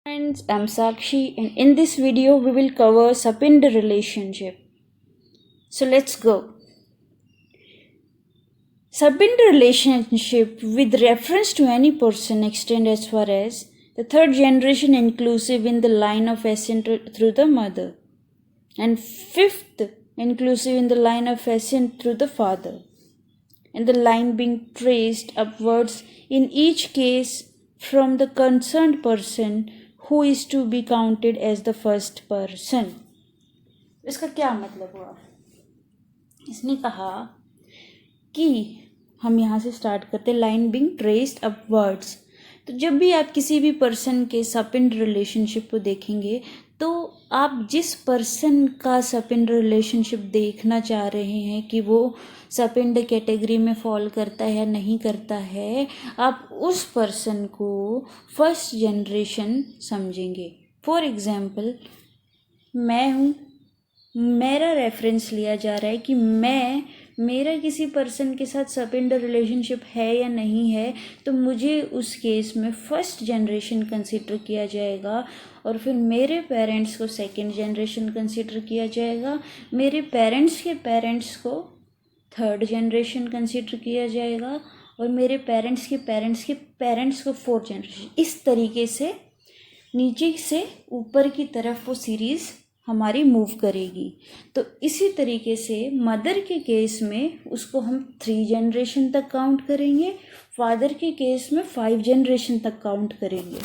Friends, I'm Sakshi and in this video we will cover Sapinda relationship. So let's go. Sapinda relationship with reference to any person extend as far as the third generation inclusive in the line of ascent through the mother and fifth inclusive in the line of ascent through the father and the line being traced upwards in each case from the concerned person who is to be counted as the first person. इसका क्या मतलब हुआ? इसने कहा कि हम यहाँ से स्टार्ट करते लाइन बिंग ट्रेस्ड अपवर्ड्स। तो जब भी आप किसी भी पर्सन के सपिंड रिलेशनशिप को देखेंगे तो आप जिस पर्सन का सपिंड रिलेशनशिप देखना चाह रहे हैं कि वो सपिंड कैटेगरी में फॉल करता है या नहीं करता है, आप उस पर्सन को फर्स्ट जनरेशन समझेंगे। फॉर एग्जाम्पल, मैं हूँ, मेरा रेफरेंस लिया जा रहा है कि मेरा किसी पर्सन के साथ सपिंड रिलेशनशिप है या नहीं है, तो मुझे उस केस में फर्स्ट जनरेशन कंसिडर किया जाएगा और फिर मेरे पेरेंट्स को सेकंड जनरेशन कंसिडर किया जाएगा, मेरे पेरेंट्स के पेरेंट्स को थर्ड जनरेशन कंसिडर किया जाएगा और मेरे पेरेंट्स के पेरेंट्स को फोर्थ जनरेशन। इस तरीके से नीचे से ऊपर की तरफ वो सीरीज़ हमारी मूव करेगी। तो इसी तरीके से मदर के केस में उसको हम 3 जनरेशन तक काउंट करेंगे, फादर के केस में 5 जनरेशन तक काउंट करेंगे।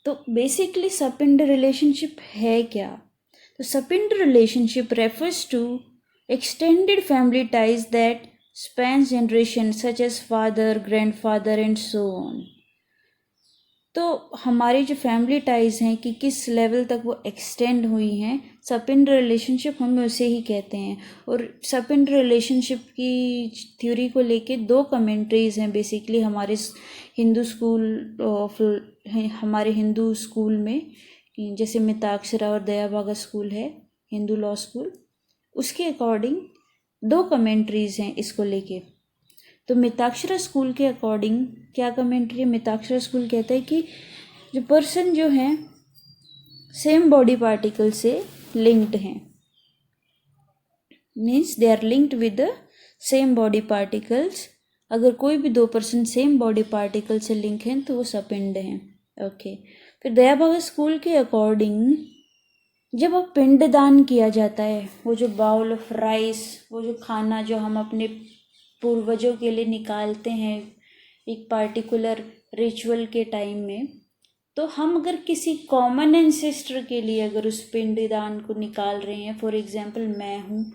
तो बेसिकली सपिंड रिलेशनशिप है क्या? तो sapinda relationship refers to extended family ties that spans generation such as father, grandfather and so on. तो हमारी जो फैमिली टाइज हैं कि किस लेवल तक वो एक्सटेंड हुई हैं, सपिंड रिलेशनशिप हम उसे ही कहते हैं। और सपिंड रिलेशनशिप की थ्योरी को लेके 2 कमेंट्रीज़ हैं बेसिकली हमारे हिंदू स्कूल में, जैसे मिताक्षरा और दयाभागा स्कूल है, हिंदू लॉ स्कूल, उसके अकॉर्डिंग 2 कमेंट्रीज़ हैं इसको लेके। तो मिताक्षरा स्कूल के अकॉर्डिंग क्या कमेंट्री है? मिताक्षरा स्कूल कहता है कि जो पर्सन जो हैं सेम बॉडी पार्टिकल से लिंक्ड हैं, means they are linked with the same body particles. अगर कोई भी 2 पर्सन सेम बॉडी पार्टिकल से लिंक हैं तो वो सपिंड हैं। ओके, फिर दयाभागा स्कूल के अकॉर्डिंग जब अब पिंडदान किया जाता है, वो जो बाउल ऑफ राइस, वो जो खाना जो हम अपने पूर्वजों के लिए निकालते हैं एक पार्टिकुलर रिचुअल के टाइम में, तो हम अगर किसी कॉमन एंसेस्टर के लिए अगर उस पिंडदान को निकाल रहे हैं, फॉर एग्जांपल मैं हूँ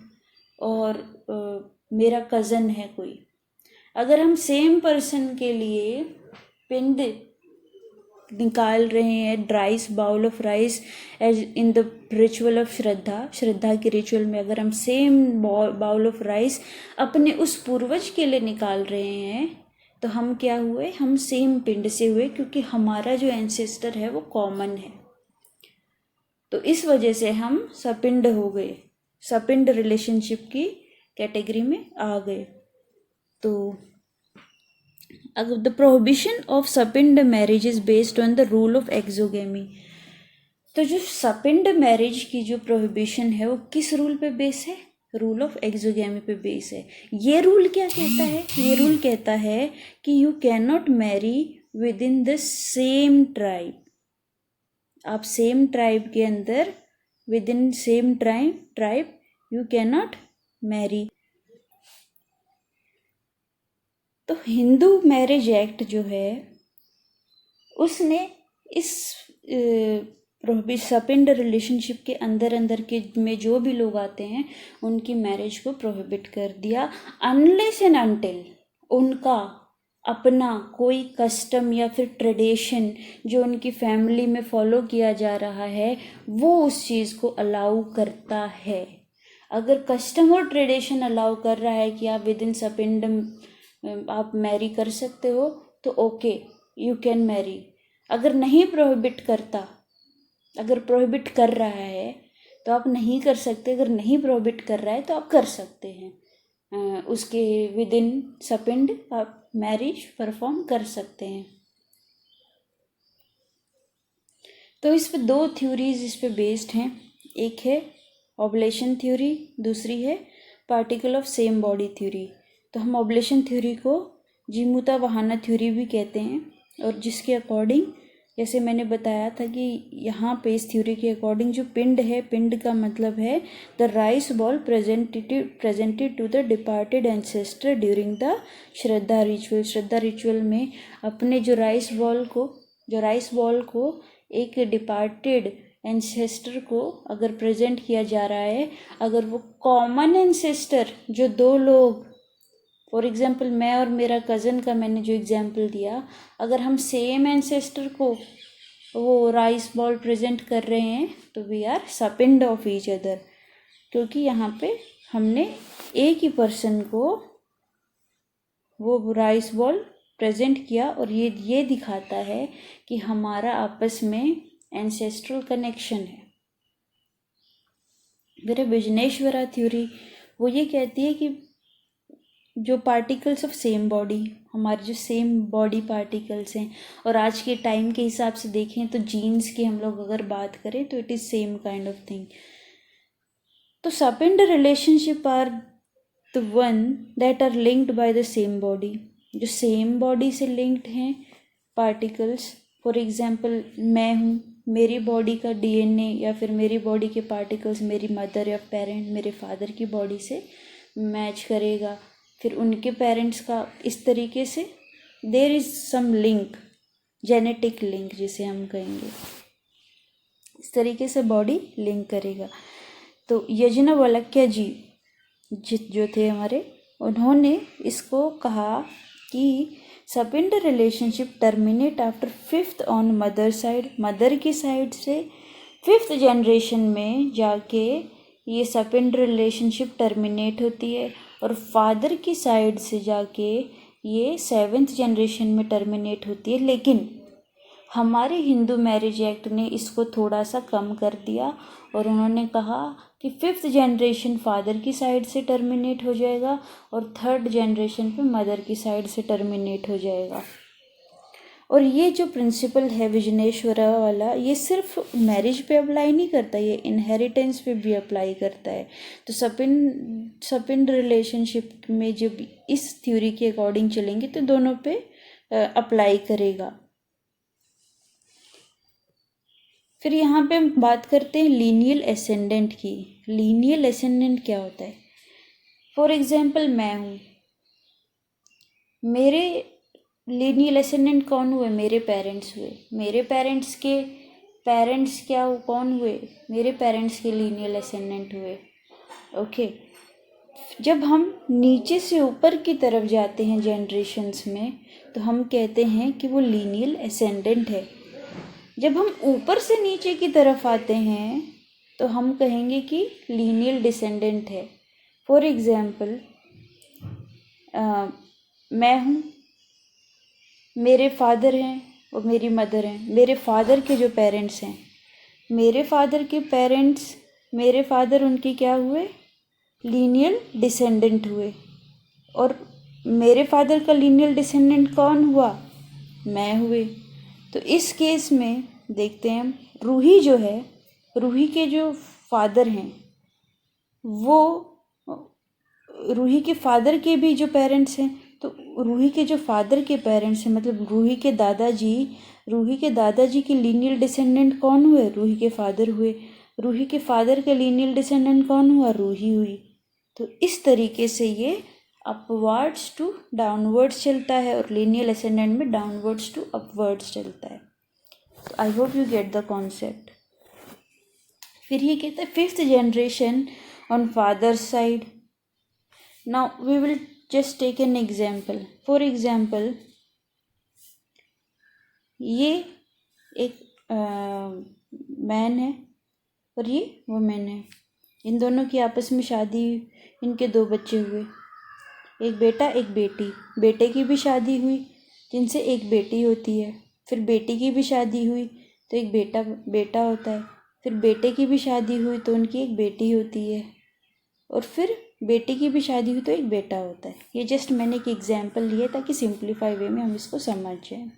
और मेरा कज़न है कोई, अगर हम सेम पर्सन के लिए पिंड निकाल रहे हैं, rice, bowl of rice, as in the ritual of shraddha के रिचुअल में अगर हम सेम बाउल ऑफ राइस अपने उस पूर्वज के लिए निकाल रहे हैं, तो हम क्या हुए? हम सेम पिंड से हुए, क्योंकि हमारा जो एंसेस्टर है वो कॉमन है। तो इस वजह से हम सपिंड हो गए, सपिंड रिलेशनशिप की कैटेगरी में आ गए। तो the prohibition of sapinda marriage is based on the rule of exogamy. तो जो सपिंड मैरिज की जो प्रोहिबिशन है वो किस रूल पे बेस है? रूल ऑफ एक्सोगेमी पे बेस है। ये रूल क्या कहता है? ये रूल कहता है कि you can not marry with in the same tribe. आप सेम ट्राइब के अंदर, with in same tribe you can not marry. तो हिंदू मैरिज एक्ट जो है उसने इस सपिंड रिलेशनशिप के अंदर के में जो भी लोग आते हैं उनकी मैरिज को प्रोहिबिट कर दिया, अनलेस एंड अनटिल उनका अपना कोई कस्टम या फिर ट्रेडिशन जो उनकी फैमिली में फॉलो किया जा रहा है वो उस चीज़ को अलाउ करता है। अगर कस्टम और ट्रेडिशन अलाउ कर रहा है कि आप विद इन सपिंड आप मैरी कर सकते हो तो ओके, यू कैन मैरी। अगर नहीं प्रोहिबिट करता, अगर प्रोहिबिट कर रहा है तो आप नहीं कर सकते, अगर नहीं प्रोहिबिट कर रहा है तो आप कर सकते हैं, उसके विद इन सपिंड आप मैरिज परफॉर्म कर सकते हैं। तो इस पे दो थ्योरीज इस पे बेस्ड हैं, एक है ऑब्लेशन थ्योरी, दूसरी है particle of same body theory. तो हम ऑब्लेशन थ्योरी को जीमूता वाहाना थ्योरी भी कहते हैं, और जिसके अकॉर्डिंग जैसे मैंने बताया था कि यहाँ पे इस थ्योरी के अकॉर्डिंग जो पिंड है, पिंड का मतलब है the rice ball presented to the departed ancestor during the shraddha ritual. Shraddha ritual में अपने जो राइस बॉल को एक डिपार्टेड एंसेस्टर को अगर प्रेजेंट किया जा रहा है, अगर वो कॉमन एंसेस्टर जो दो लोग, फॉर एग्जाम्पल मैं और मेरा कज़न का मैंने जो एग्जाम्पल दिया, अगर हम सेम एंसेस्टर को वो राइस बॉल प्रेजेंट कर रहे हैं तो we are sapinda of each other, क्योंकि यहाँ पे हमने एक ही पर्सन को वो राइस बॉल प्रेजेंट किया, और ये दिखाता है कि हमारा आपस में एंसेस्ट्रल कनेक्शन है। फिर विजनेश्वरा थ्योरी, वो ये कहती है कि जो पार्टिकल्स ऑफ सेम बॉडी, हमारे जो सेम बॉडी पार्टिकल्स हैं, और आज के टाइम के हिसाब से देखें तो जीन्स की हम लोग अगर बात करें तो it is same kind of thing. तो sapinda relationship are the one that are linked by the same body, जो सेम बॉडी से लिंक्ड हैं पार्टिकल्स। फॉर एग्जाम्पल मैं हूँ, मेरी बॉडी का डीएनए या फिर मेरी बॉडी के पार्टिकल्स मेरी मदर या पेरेंट मेरे फादर की बॉडी से मैच करेगा, फिर उनके पेरेंट्स का, इस तरीके से there is some link, genetic link जिसे हम कहेंगे, इस तरीके से बॉडी लिंक करेगा। तो यज्ञवल्क्य जी जो थे हमारे, उन्होंने इसको कहा कि sapinda relationship terminate after 5th on mother side, mother की साइड से 5th जनरेशन में जाके ये सपिंड रिलेशनशिप टर्मिनेट होती है, और फादर की साइड से जाके ये 7th जनरेशन में टर्मिनेट होती है। लेकिन हमारे हिंदू मैरिज एक्ट ने इसको थोड़ा सा कम कर दिया, और उन्होंने कहा कि 5th जनरेशन फादर की साइड से टर्मिनेट हो जाएगा और 3rd जनरेशन पे मदर की साइड से टर्मिनेट हो जाएगा। और ये जो प्रिंसिपल है विजनेश्वरा वाला, ये सिर्फ मैरिज पे अप्लाई नहीं करता, ये इनहेरिटेंस पे भी अप्लाई करता है। तो सपिंड रिलेशनशिप में जब इस थ्योरी के अकॉर्डिंग चलेंगे तो दोनों पे अप्लाई करेगा। फिर यहाँ पे हम बात करते हैं लीनियल एसेंडेंट की। लीनियल एसेंडेंट क्या होता है? फॉर एग्जाम्पल मैं हूँ, मेरे लीनियल एसेंडेंट कौन हुए? मेरे पेरेंट्स हुए। मेरे पेरेंट्स के पेरेंट्स कौन हुए? मेरे पेरेंट्स के लीनियल एसेंडेंट हुए। ओके, जब हम नीचे से ऊपर की तरफ जाते हैं जनरेशन्स में तो हम कहते हैं कि वो लीनियल एसेंडेंट है। जब हम ऊपर से नीचे की तरफ आते हैं तो हम कहेंगे कि लीनियल डिसेंडेंट है। फॉर एग्जाम्पल मैं हूँ, मेरे फादर हैं और मेरी मदर हैं। मेरे फादर के जो पेरेंट्स हैं, मेरे फादर के पेरेंट्स, मेरे फादर उनके क्या हुए? लीनियल डिसेंडेंट हुए। और मेरे फादर का लीनियल डिसेंडेंट कौन हुआ? मैं हुए। तो इस केस में देखते हैं हम, रूही जो है, रूही के जो फादर हैं वो रूही के फादर के भी जो पेरेंट्स हैं, तो रूही के जो फादर के पेरेंट्स हैं मतलब रूही के दादाजी के लीनियल डिसेंडेंट कौन हुए? रूही के फादर हुए। रूही के फादर के लीनियल डिसेंडेंट कौन हुआ? रूही हुई। तो इस तरीके से ये अपवर्ड्स टू डाउनवर्ड्स चलता है और लीनियल असेंडेंट में डाउनवर्ड्स टू अपवर्ड्स चलता है। तो I hope you get the concept. फिर ये कहता है 5th generation on father side. Now we will just take an example. For example ये एक मैन है और ये वुमेन है। इन दोनों की आपस में शादी, इनके 2 बच्चे हुए, एक बेटा एक बेटी। बेटे की भी शादी हुई जिनसे एक बेटी होती है। फिर बेटी की भी शादी हुई तो एक बेटा होता है। फिर बेटे की भी शादी हुई तो उनकी एक बेटी होती है। और फिर बेटी की भी शादी हुई तो एक बेटा होता है। ये जस्ट मैंने एक एग्जाम्पल लिया ताकि सिंप्लीफाई वे में हम इसको समझ जाएं।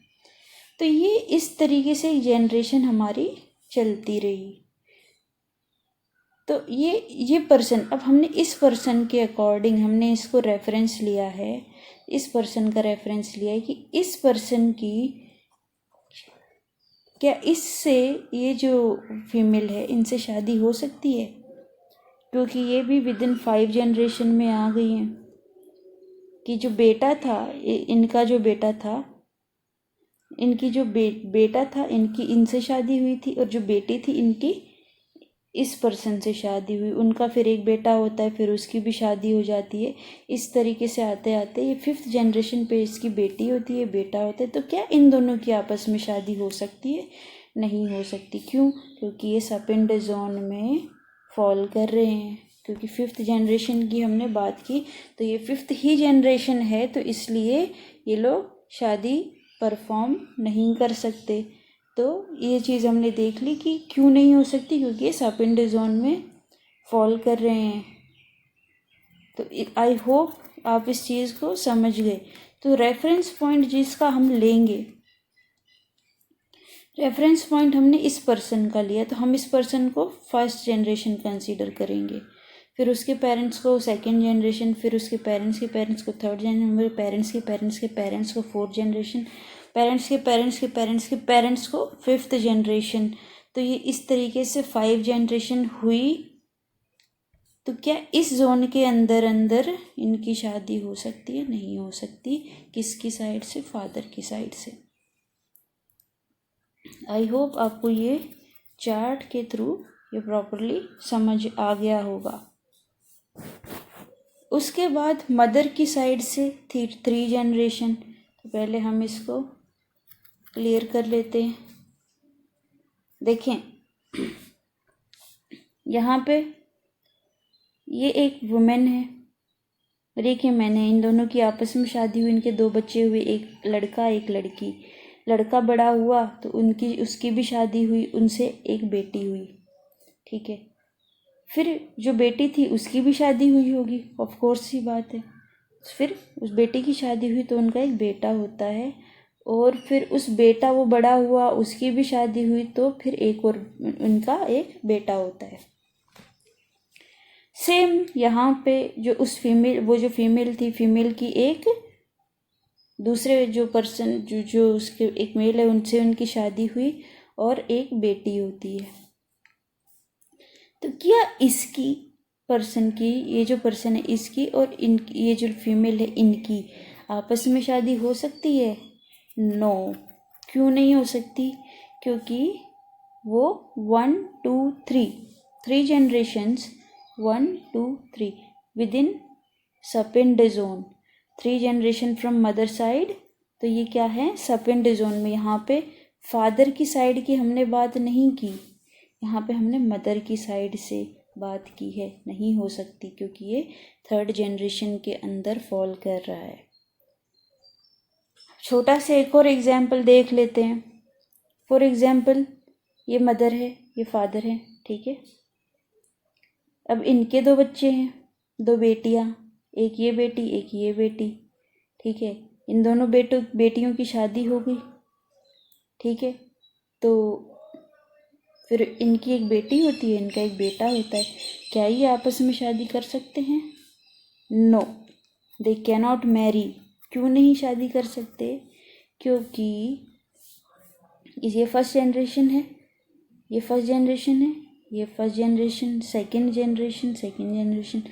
तो ये इस तरीके से जनरेशन हमारी चलती रही। तो ये पर्सन, अब हमने इस पर्सन के अकॉर्डिंग हमने इसको रेफरेंस लिया है, इस पर्सन का रेफरेंस लिया है कि इस पर्सन की क्या इससे ये जो फीमेल है इनसे शादी हो सकती है, क्योंकि ये भी विद इन 5 जनरेशन में आ गई हैं कि जो बेटा था इनका जो बेटा था इनकी जो बेटा था इनकी इनसे शादी हुई थी, और जो बेटी थी इनकी इस पर्सन से शादी हुई, उनका फिर एक बेटा होता है, फिर उसकी भी शादी हो जाती है। इस तरीके से आते आते ये 5th जनरेशन पे इसकी बेटी होती है, बेटा होता है। तो क्या इन दोनों की आपस में शादी हो सकती है? नहीं हो सकती। क्यों? क्योंकि ये सपिंड जोन में फॉल कर रहे हैं। क्योंकि 5th जनरेशन की हमने बात की, तो ये 5th ही जनरेशन है, तो इसलिए ये लोग शादी परफॉर्म नहीं कर सकते। तो ये चीज़ हमने देख ली कि क्यों नहीं हो सकती, क्योंकि ये सपिंड जोन में फॉल कर रहे हैं। तो आई होप आप इस चीज़ को समझ गए। तो रेफरेंस पॉइंट जिसका हम लेंगे, रेफरेंस पॉइंट हमने इस पर्सन का लिया, तो हम इस पर्सन को 1st जनरेशन कंसीडर करेंगे, फिर उसके पेरेंट्स को 2nd जनरेशन, फिर उसके पेरेंट्स के पेरेंट्स को 3rd जनरेशन, पेरेंट्स के पेरेंट्स के पेरेंट्स को 4th जनरेशन, पेरेंट्स के पेरेंट्स के पेरेंट्स के पेरेंट्स को 5th जनरेशन। तो ये इस तरीके से 5 जनरेशन हुई। तो क्या इस जोन के अंदर अंदर इनकी शादी हो सकती है? नहीं हो सकती। किसकी साइड से? फादर की साइड से। आई होप आपको ये चार्ट के थ्रू ये प्रॉपरली समझ आ गया होगा। उसके बाद मदर की साइड से थी 3 जनरेशन। तो पहले हम इसको क्लियर कर लेते हैं। देखें, यहाँ पे ये एक वुमेन है, देखिए मैंने इन दोनों की आपस में शादी हुई, इनके 2 बच्चे हुए, एक लड़का एक लड़की। लड़का बड़ा हुआ तो उसकी भी शादी हुई, उनसे एक बेटी हुई, ठीक है। फिर जो बेटी थी उसकी भी शादी हुई होगी, ऑफ कोर्स ही बात है। फिर उस बेटी की शादी हुई तो उनका एक बेटा होता है, और फिर उस बेटा वो बड़ा हुआ उसकी भी शादी हुई तो फिर एक और उनका एक बेटा होता है। सेम यहाँ पे जो उस फीमेल, वो जो फीमेल थी, फीमेल की एक दूसरे जो पर्सन जो उसके एक मेल है उनसे उनकी शादी हुई और एक बेटी होती है। तो क्या इसकी पर्सन की, ये जो पर्सन है इसकी और इनकी, ये जो फीमेल है इनकी आपस में शादी हो सकती है? नो। क्यों नहीं हो सकती? क्योंकि वो 1 2 3 generations 1 2 3 within sapinda zone, 3 generation from mother side. तो ये क्या है? सपिंड जोन में। यहाँ पे फादर की साइड की हमने बात नहीं की, यहाँ पे हमने मदर की साइड से बात की है। नहीं हो सकती क्योंकि ये 3rd जनरेशन के अंदर फॉल कर रहा है। छोटा से एक और एग्जाम्पल देख लेते हैं। फॉर एग्जाम्पल ये मदर है, ये फादर है, ठीक है। अब इनके 2 बच्चे हैं, 2 बेटियां, एक ये बेटी एक ये बेटी, ठीक है। इन दोनों बेटियों की शादी हो गई, ठीक है। तो फिर इनकी एक बेटी होती है, इनका एक बेटा होता है। क्या ये आपस में शादी कर सकते हैं? No, they cannot marry. क्यों नहीं शादी कर सकते? क्योंकि ये 1st जनरेशन है, ये 1st जनरेशन है, ये 1st generation, 2nd generation, 2nd generation,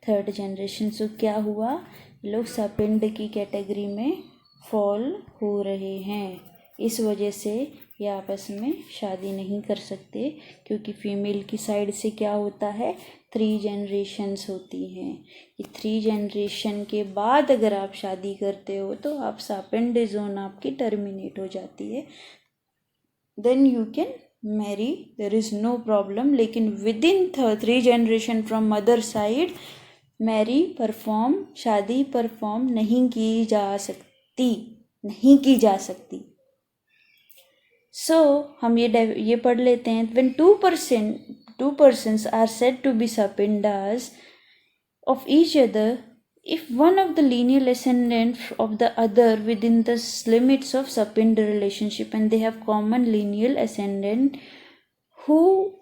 3rd generation. So क्या हुआ? लोग सपिंड की कैटेगरी में फॉल हो रहे हैं। इस वजह से ये आपस में शादी नहीं कर सकते, क्योंकि फीमेल की साइड से क्या होता है? 3 जनरेशन्स होती हैं। ये 3 जनरेशन के बाद अगर आप शादी करते हो तो आप सपिंड जोन आपकी टर्मिनेट हो जाती है, then you can marry, there is no problem. लेकिन within 3 generation from mother side marry perform, शादी परफॉर्म नहीं की जा सकती, नहीं की जा सकती। सो हम ये पढ़ लेते हैं। when two persons are said to be subindas of each other if one of the lineal ascendant of the other within the limits of subind relationship and they have common lineal ascendant who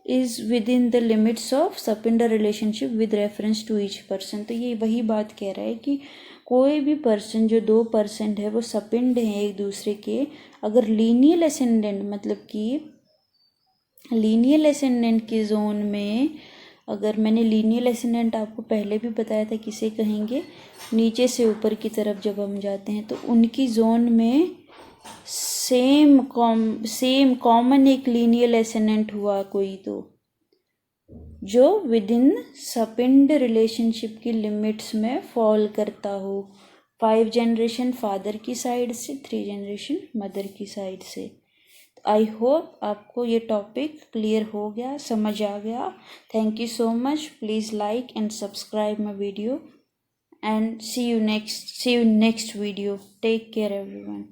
is within the limits of sapinda relationship with reference to each person. तो ये वही बात कह रहा है कि कोई भी पर्सन जो 2% है वो सपिंड है एक दूसरे के, अगर लीनियल एसेंडेंट मतलब कि लीनियल एसेंडेंट के जोन में, अगर मैंने लीनियल एसेंडेंट आपको पहले भी बताया था किसे कहेंगे, नीचे से ऊपर की तरफ जब हम जाते हैं तो उनकी जोन में सेम कॉमन एक लीनियल एसेंडेंट हुआ कोई, तो जो विद इन सपिंड रिलेशनशिप की लिमिट्स में फॉल करता हो, 5 जनरेशन फादर की साइड से, 3 जनरेशन मदर की साइड से। आई होप आपको ये टॉपिक क्लियर हो गया, समझ आ गया। Thank you so much. Please like and subscribe my video and see you next video. Take care everyone.